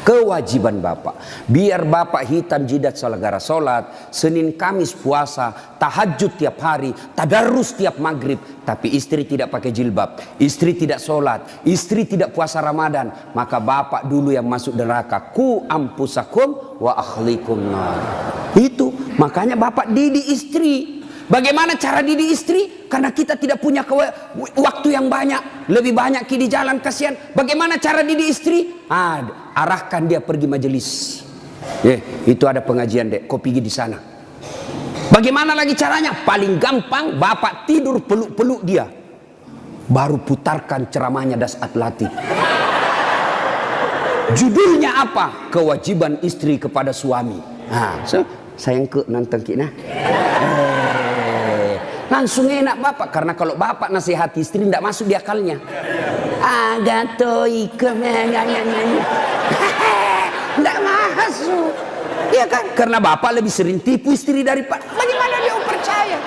Kewajiban bapak, biar bapak hitam jidat selegara sholat, Senin Kamis puasa, tahajud tiap hari, tadarus tiap maghrib, tapi istri tidak pakai jilbab, istri tidak sholat, istri tidak puasa Ramadan, maka bapak dulu yang masuk neraka. Ku ampusakum wa akhlikum nar. Itu makanya bapak didik istri. Bagaimana cara didik istri? Karena kita tidak punya waktu yang banyak, lebih banyak di jalan, kasihan. Bagaimana cara didik istri? Arahkan dia pergi majelis. Itu ada pengajian dek, kau pergi di sana. Bagaimana lagi caranya? Paling gampang, bapak tidur peluk-peluk dia, baru putarkan ceramahnya Dasat Latif. Judulnya apa? Kewajiban istri kepada suami. Sayang ke nonton kita. Langsung enak bapak, karena kalau bapak nasihati istri tidak masuk di akalnya. Tidak masuk, ya kan? Karena bapak lebih sering tipu istri daripada. Bagaimana dia percaya?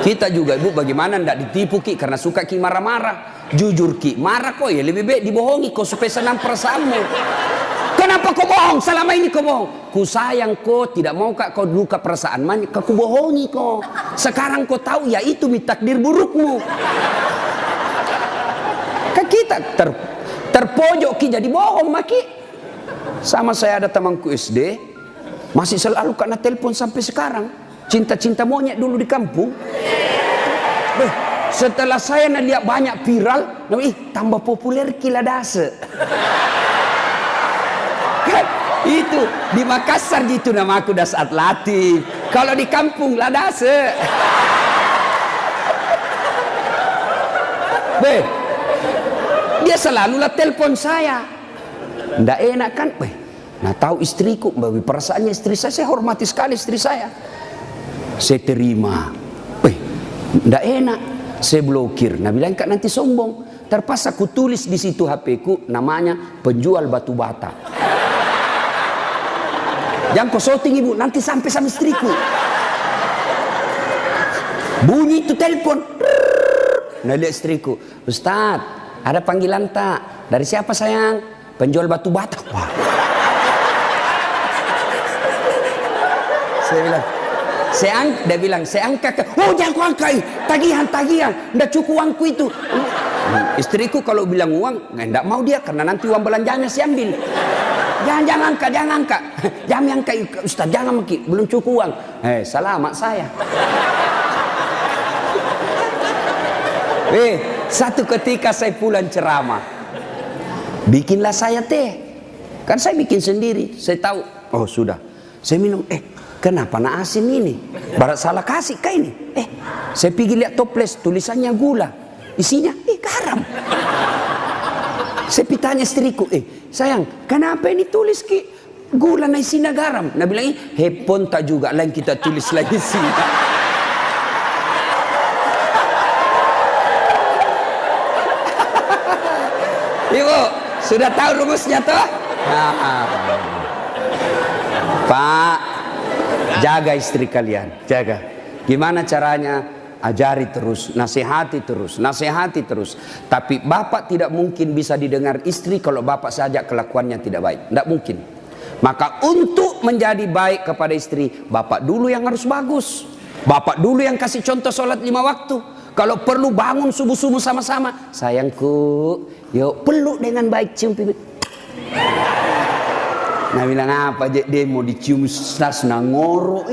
Kita juga ibu, bagaimana tidak ditipu ki? Karena suka ki marah-marah. Jujur ki, marah kok ya lebih baik dibohongi kau supaya senang perasaanmu. Kenapa kau bohong? Selama ini kau bohong. Ku sayang kau, tidak mau kau luka perasaan. Kau bohongi kau. Sekarang kau tahu ya itu takdir burukmu. Kan kita terpojok ki jadi bohong maki. Sama saya ada temanku SD, masih selalu kena telepon sampai sekarang. Cinta-cinta monyet dulu di kampung. Setelah saya lihat banyak viral, tambah populer kila dase. Itu di Makassar gitu nama aku Dasat Latif. Kalau di kampung Ladase. Dia selalu lah telepon saya. Nggak enak kan? Nah tahu istriku, perasaannya istri saya hormati sekali istri saya. Saya terima. Nggak enak. Saya blokir. Nah bilang kak nanti sombong. Terpaksa ku tulis di situ HP ku namanya penjual batu bata. Jangan kau shooting ibu, nanti sampai sama istriku. Bunyi itu telepon. Nah lihat istriku, Ustaz, ada panggilan tak? Dari siapa sayang? Penjual batu bata. Wah. Dia bilang, saya angkat. Oh jangan kau angkat, tagihan. Nggak cukup uangku itu. Istriku kalau bilang uang, nggak mau dia karena nanti uang belanjanya saya ambil. Jangan angkat. Jangan angkat Ustaz, jangan maki, belum cukup uang. Selamat saya. Satu ketika saya pulang ceramah, bikinlah saya teh. Kan saya bikin sendiri. Saya tahu, oh sudah. Saya minum, kenapa nak asin ini? Barat salah kasih kah ini? Saya pergi lihat toples, tulisannya gula. Isinya, garam. Saya pitanya istriku, sayang, kenapa ini tulis ki gula na isinya garam? Nah bilang, hepon tak juga, lain kita tulis lagi sih. Ibu, sudah tahu rumusnya toh? Pak, jaga istri kalian, jaga. Gimana caranya? Ajari terus, nasihati terus. Tapi bapak tidak mungkin bisa didengar istri kalau bapak saja kelakuannya tidak baik. Tidak mungkin. Maka untuk menjadi baik kepada istri, bapak dulu yang harus bagus. Bapak dulu yang kasih contoh sholat 5 waktu. Kalau perlu bangun subuh-subuh sama-sama. Sayangku, yuk peluk dengan baik, cium pipi. Nah bilang apa dia mau dicium stas ngoro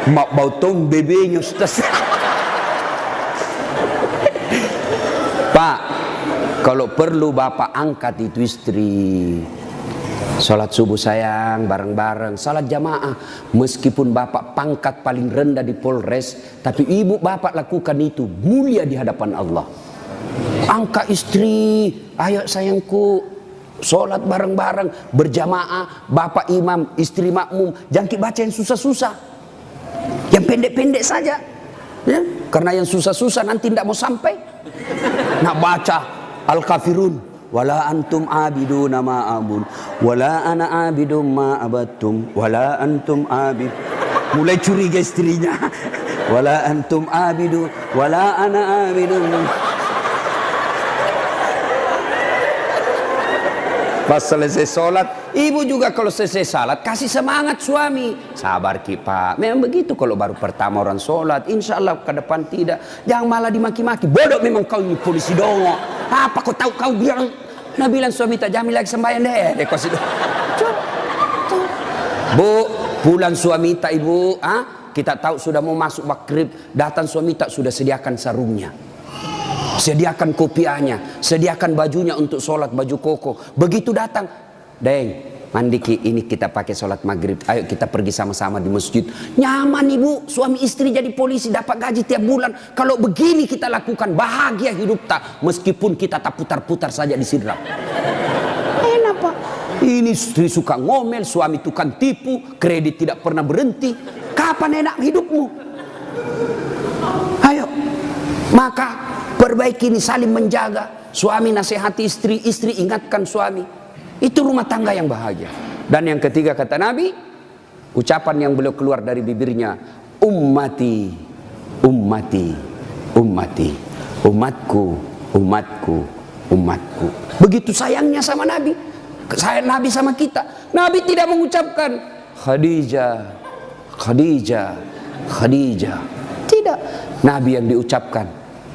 bau tong bebenya Ustaz. Pak, kalau perlu bapak angkat itu istri. Salat subuh sayang, bareng-bareng, salat jamaah. Meskipun bapak pangkat paling rendah di Polres, tapi ibu bapak lakukan itu mulia di hadapan Allah. Angkat istri, ayo sayangku, salat bareng-bareng, berjamaah, bapak imam, istri makmum. Jangan kita baca yang susah-susah. Yang pendek-pendek saja, ya? Karena yang susah-susah nanti tidak mau sampai. Nak baca Al-Kafirun, wala antum abiduna ma a'bud, wala ana abidum ma abattum, wala antum abid. Mulai curiga istrinya. Wala antum abidu, wala ana abidum. Pas selesai sholat, ibu juga kalau selesai sholat kasih semangat suami. Sabar ki pak, memang begitu kalau baru pertama orang sholat. Insya Allah ke depan tidak. Jangan malah dimaki-maki. Bodoh memang kau ini polisi dongo. Apa kau tahu kau bilang? Nah bilang suami tak jamin lagi sembahyang deh. Kau sudah. Bu, pulang suami tak ibu. Kita tahu sudah mau masuk maghrib. Datang suami tak sudah sediakan sarungnya. Sediakan kopiahnya, sediakan bajunya untuk sholat, baju koko. Begitu datang, Deng, mandi ki, ini kita pakai sholat maghrib. Ayo kita pergi sama-sama di masjid. Nyaman ibu, suami istri jadi polisi dapat gaji tiap bulan. Kalau begini kita lakukan, bahagia hidup tak. Meskipun kita tak putar-putar saja di sidrap. Enak pak. Ini istri suka ngomel, suami tukang tipu, kredit tidak pernah berhenti. Kapan enak hidupmu? Ayo, maka perbaiki ini, saling menjaga. Suami nasihati istri, istri ingatkan suami. Itu rumah tangga yang bahagia. Dan yang ketiga kata Nabi, ucapan yang beliau keluar dari bibirnya, ummati, ummati, ummati, umatku, umatku, umatku. Begitu sayangnya sama Nabi. Sayang Nabi sama kita. Nabi tidak mengucapkan Khadijah, Khadijah, Khadijah. Tidak. Nabi yang diucapkan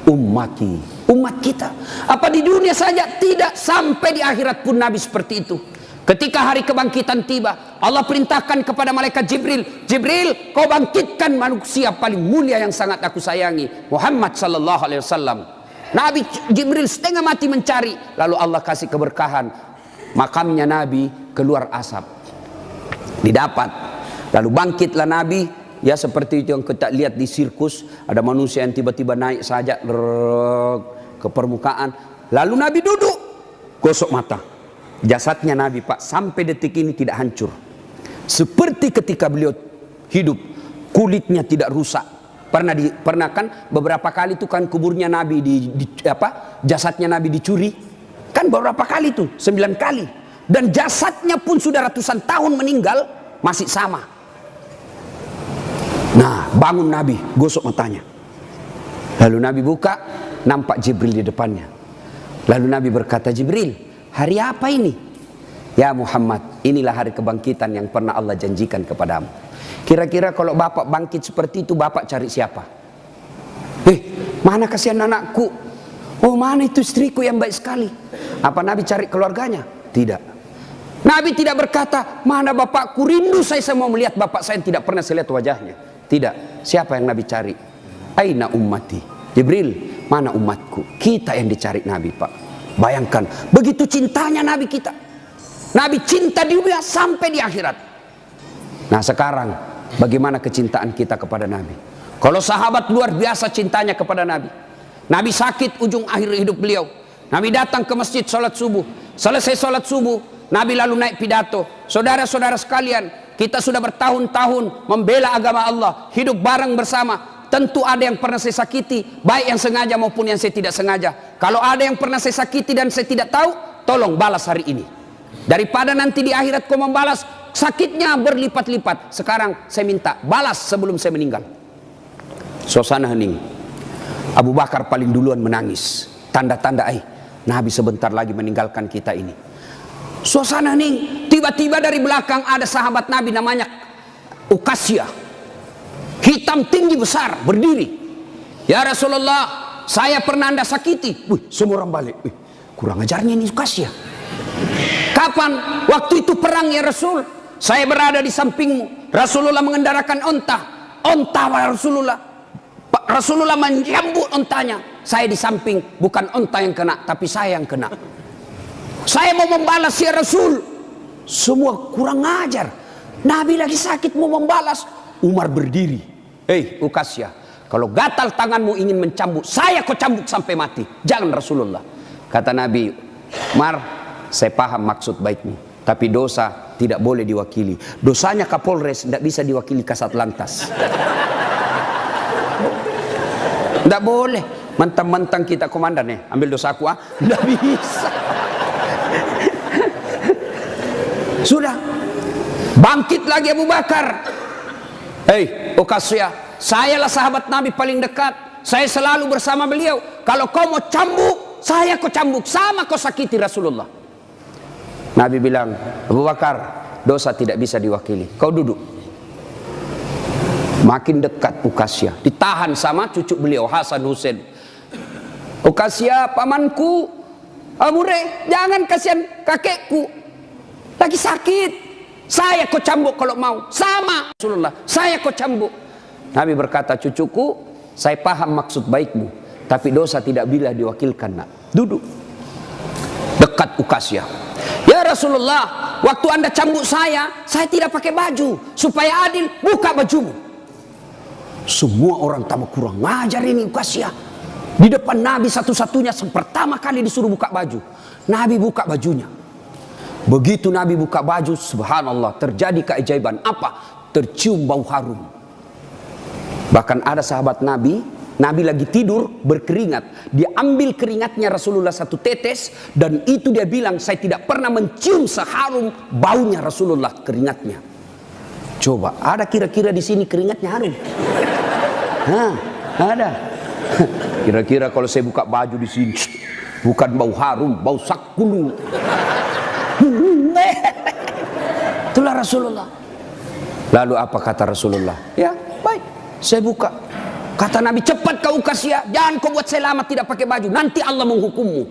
ummati, umat kita. Apa di dunia saja? Tidak, sampai di akhirat pun Nabi seperti itu. Ketika hari kebangkitan tiba, Allah perintahkan kepada malaikat Jibril, Jibril, kau bangkitkan manusia paling mulia yang sangat aku sayangi, Muhammad sallallahu alaihi wasallam. Nabi Jibril setengah mati mencari, lalu Allah kasih keberkahan, makamnya Nabi keluar asap, didapat. Lalu bangkitlah Nabi. Ya seperti itu yang kita lihat di sirkus, ada manusia yang tiba-tiba naik saja ke permukaan. Lalu Nabi duduk, gosok mata. Jasadnya Nabi pak sampai detik ini tidak hancur. Seperti ketika beliau hidup, kulitnya tidak rusak. Pernah kan beberapa kali itu kan kuburnya Nabi jasadnya Nabi dicuri. Kan beberapa kali itu, 9 kali. Dan jasadnya pun sudah ratusan tahun meninggal masih sama. Nah, bangun Nabi, gosok matanya. Lalu Nabi buka, nampak Jibril di depannya. Lalu Nabi berkata, Jibril, hari apa ini? Ya Muhammad, inilah hari kebangkitan yang pernah Allah janjikan kepadamu. Kira-kira kalau bapak bangkit seperti itu, bapak cari siapa? Mana kasihan anakku? Oh, mana itu istriku yang baik sekali? Apa Nabi cari keluarganya? Tidak. Nabi tidak berkata, mana bapakku, rindu saya mau melihat bapak saya yang tidak pernah saya lihat wajahnya. Tidak. Siapa yang Nabi cari? Aina ummati. Jibril, mana umatku? Kita yang dicari Nabi pak. Bayangkan, begitu cintanya Nabi kita. Nabi cinta di dunia sampai di akhirat. Nah sekarang, bagaimana kecintaan kita kepada Nabi? Kalau sahabat luar biasa cintanya kepada Nabi. Nabi sakit ujung akhir hidup beliau. Nabi datang ke masjid sholat subuh. Selesai sholat subuh, Nabi lalu naik pidato. Saudara-saudara sekalian, kita sudah bertahun-tahun membela agama Allah, hidup bareng bersama. Tentu ada yang pernah saya sakiti, baik yang sengaja maupun yang saya tidak sengaja. Kalau ada yang pernah saya sakiti dan saya tidak tahu, tolong balas hari ini. Daripada nanti di akhirat kau membalas, sakitnya berlipat-lipat. Sekarang saya minta balas sebelum saya meninggal. Suasana hening. Abu Bakar paling duluan menangis. Tanda-tanda Nabi sebentar lagi meninggalkan kita ini. Suasana hening. Tiba-tiba dari belakang ada sahabat Nabi namanya Uqasyah. Hitam tinggi besar berdiri. Ya Rasulullah, saya pernah anda sakiti. Semua orang balik. Kurang ajarnya ini Uqasyah. Kapan? Waktu itu perang ya Rasul. Saya berada di sampingmu. Rasulullah mengendarakan onta. Onta Rasulullah. Rasulullah menyambut ontanya. Saya di samping, bukan onta yang kena, tapi saya yang kena. Saya mau membalas ya Rasul. Semua kurang ajar. Nabi lagi sakit mau membalas. Umar berdiri. Uqasyah, kalau gatal tanganmu ingin mencambuk, saya kau cambuk sampai mati. Jangan Rasulullah. Kata Nabi, Umar, saya paham maksud baikmu, tapi dosa tidak boleh diwakili. Dosanya Kapolres tidak bisa diwakili Kasat Lantas. Tidak boleh. Mentang-mentang kita komandan ambil dosa aku, tidak bisa. Sudah. Bangkit lagi Abu Bakar. Hei Uqasyah, sayalah sahabat Nabi paling dekat. Saya selalu bersama beliau. Kalau kau mau cambuk, saya kau cambuk. Sama kau sakiti Rasulullah. Nabi bilang, Abu Bakar, dosa tidak bisa diwakili. Kau duduk. Makin dekat Uqasyah. Ditahan sama cucu beliau, Hasan Husain. Uqasyah, pamanku. Amure, jangan kasihan kakekku. Lagi sakit. Saya kau cambuk kalau mau. Sama Rasulullah, saya kau cambuk. Nabi berkata, cucuku, saya paham maksud baikmu, tapi dosa tidak bila diwakilkan, nak. Duduk. Dekat Uqasyah. Ya Rasulullah, waktu Anda cambuk saya tidak pakai baju. Supaya adil, buka bajumu. Semua orang tambah kurang ngajar ini Uqasyah. Di depan Nabi satu-satunya pertama kali disuruh buka baju. Nabi buka bajunya. Begitu Nabi buka baju, subhanallah, terjadi keajaiban. Apa? Tercium bau harum. Bahkan ada sahabat Nabi, Nabi lagi tidur berkeringat. Dia ambil keringatnya Rasulullah satu tetes, dan itu dia bilang, saya tidak pernah mencium seharum baunya Rasulullah keringatnya. Coba, ada kira-kira di sini keringatnya harum? Hah, ada. Kira-kira kalau saya buka baju di sini, bukan bau harum, bau sakulu. Itulah Rasulullah. Lalu apa kata Rasulullah? Ya, baik, saya buka. Kata Nabi, cepat kau Uqasyah, jangan kau buat saya lama tidak pakai baju, nanti Allah menghukummu.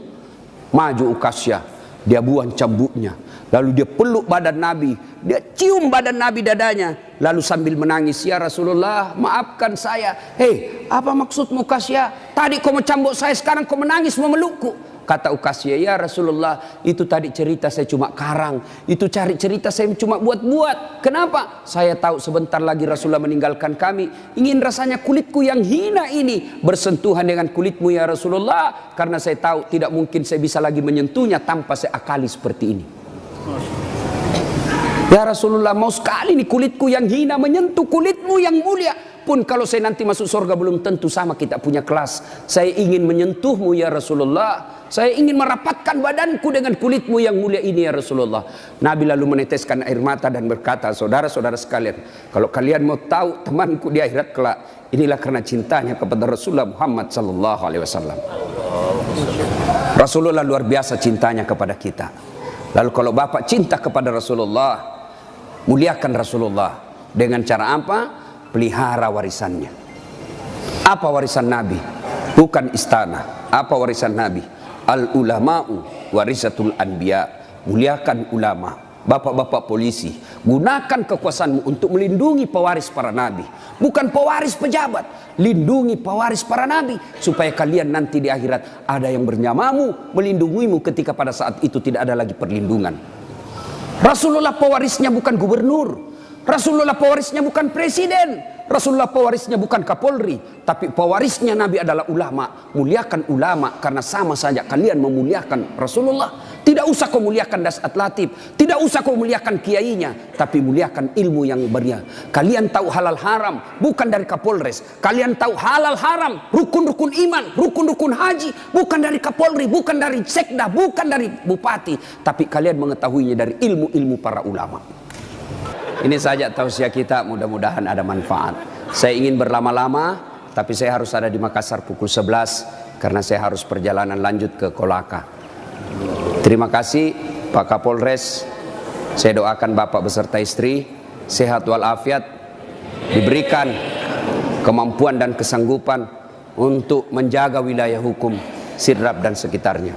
Maju Uqasyah, dia buang cambuknya, lalu dia peluk badan Nabi, dia cium badan Nabi dadanya, lalu sambil menangis, ya Rasulullah, maafkan saya. Hei, apa maksudmu Uqasyah? Tadi kau mau cambuk saya, sekarang kau menangis memelukku. Kata Uqasyah, ya Rasulullah, itu tadi cerita saya cuma karang, itu cari cerita saya cuma buat-buat. Kenapa? Saya tahu sebentar lagi Rasulullah meninggalkan kami. Ingin rasanya kulitku yang hina ini bersentuhan dengan kulitmu ya Rasulullah, karena saya tahu tidak mungkin saya bisa lagi menyentuhnya tanpa saya akali seperti ini. Ya Rasulullah, mau sekali nih kulitku yang hina menyentuh kulitmu yang mulia. Pun kalau saya nanti masuk surga belum tentu sama kita punya kelas. Saya ingin menyentuhmu ya Rasulullah. Saya ingin merapatkan badanku dengan kulitmu yang mulia ini ya Rasulullah. Nabi lalu meneteskan air mata dan berkata, saudara-saudara sekalian, kalau kalian mau tahu temanku di akhirat kelak, inilah karena cintanya kepada Rasulullah Muhammad sallallahu alaihi wasallam. Rasulullah luar biasa cintanya kepada kita. Lalu kalau Bapak cinta kepada Rasulullah, muliakan Rasulullah. Dengan cara apa? Pelihara warisannya. Apa warisan Nabi? Bukan istana. Apa warisan Nabi? Al ulama'u warisatul anbiya. Muliakan ulama. Bapak-bapak polisi, gunakan kekuasaanmu untuk melindungi pewaris para nabi, bukan pewaris pejabat. Lindungi pewaris para nabi supaya kalian nanti di akhirat ada yang bernyamamu, melindungimu ketika pada saat itu tidak ada lagi perlindungan. Rasulullah pewarisnya bukan gubernur, Rasulullah pewarisnya bukan presiden, Rasulullah pewarisnya bukan Kapolri, tapi pewarisnya Nabi adalah ulama. Muliakan ulama karena sama saja kalian memuliakan Rasulullah. Tidak usah kau muliakan Dasat Latif, tidak usah kau muliakan kiainya, tapi muliakan ilmu yang beria. Kalian tahu halal haram bukan dari Kapolres, kalian tahu halal haram, rukun-rukun iman, rukun-rukun haji bukan dari Kapolri, bukan dari sekda, bukan dari bupati, tapi kalian mengetahuinya dari ilmu-ilmu para ulama. Ini saja tausiah kita, mudah-mudahan ada manfaat. Saya ingin berlama-lama, tapi saya harus ada di Makassar pukul 11 karena saya harus perjalanan lanjut ke Kolaka. Terima kasih Pak Kapolres. Saya doakan Bapak beserta istri sehat walafiat, diberikan kemampuan dan kesanggupan untuk menjaga wilayah hukum Sidrap dan sekitarnya.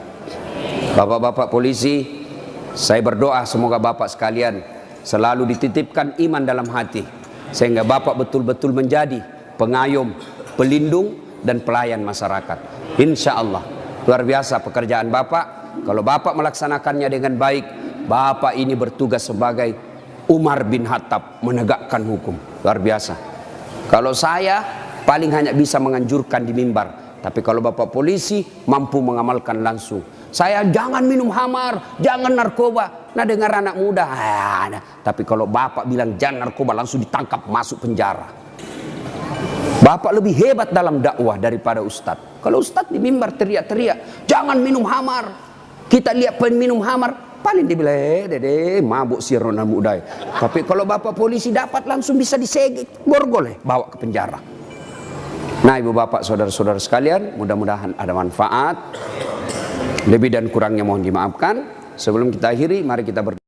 Bapak-bapak polisi, saya berdoa semoga Bapak sekalian selalu dititipkan iman dalam hati, sehingga Bapak betul-betul menjadi pengayom, pelindung, dan pelayan masyarakat. Insya Allah, luar biasa pekerjaan Bapak. Kalau Bapak melaksanakannya dengan baik, Bapak ini bertugas sebagai Umar bin Khattab, menegakkan hukum. Luar biasa. Kalau saya paling hanya bisa menganjurkan di mimbar, tapi kalau Bapak polisi mampu mengamalkan langsung. Saya jangan minum khamar, jangan narkoba. Nah, dengar anak muda, tapi kalau Bapak bilang jangan narkoba, langsung ditangkap, masuk penjara. Bapak lebih hebat dalam dakwah daripada ustadz. Kalau ustadz di mimbar teriak-teriak, jangan minum khamar. Kita lihat peminum khamar, paling dibilang, dede, mabuk si Ronald Mudai. Tapi kalau bapak polisi dapat langsung bisa disegek, borgol, bawa ke penjara. Nah, ibu bapak, saudara-saudara sekalian, mudah-mudahan ada manfaat. Lebih dan kurangnya mohon dimaafkan. Sebelum kita akhiri, mari kita berdoa.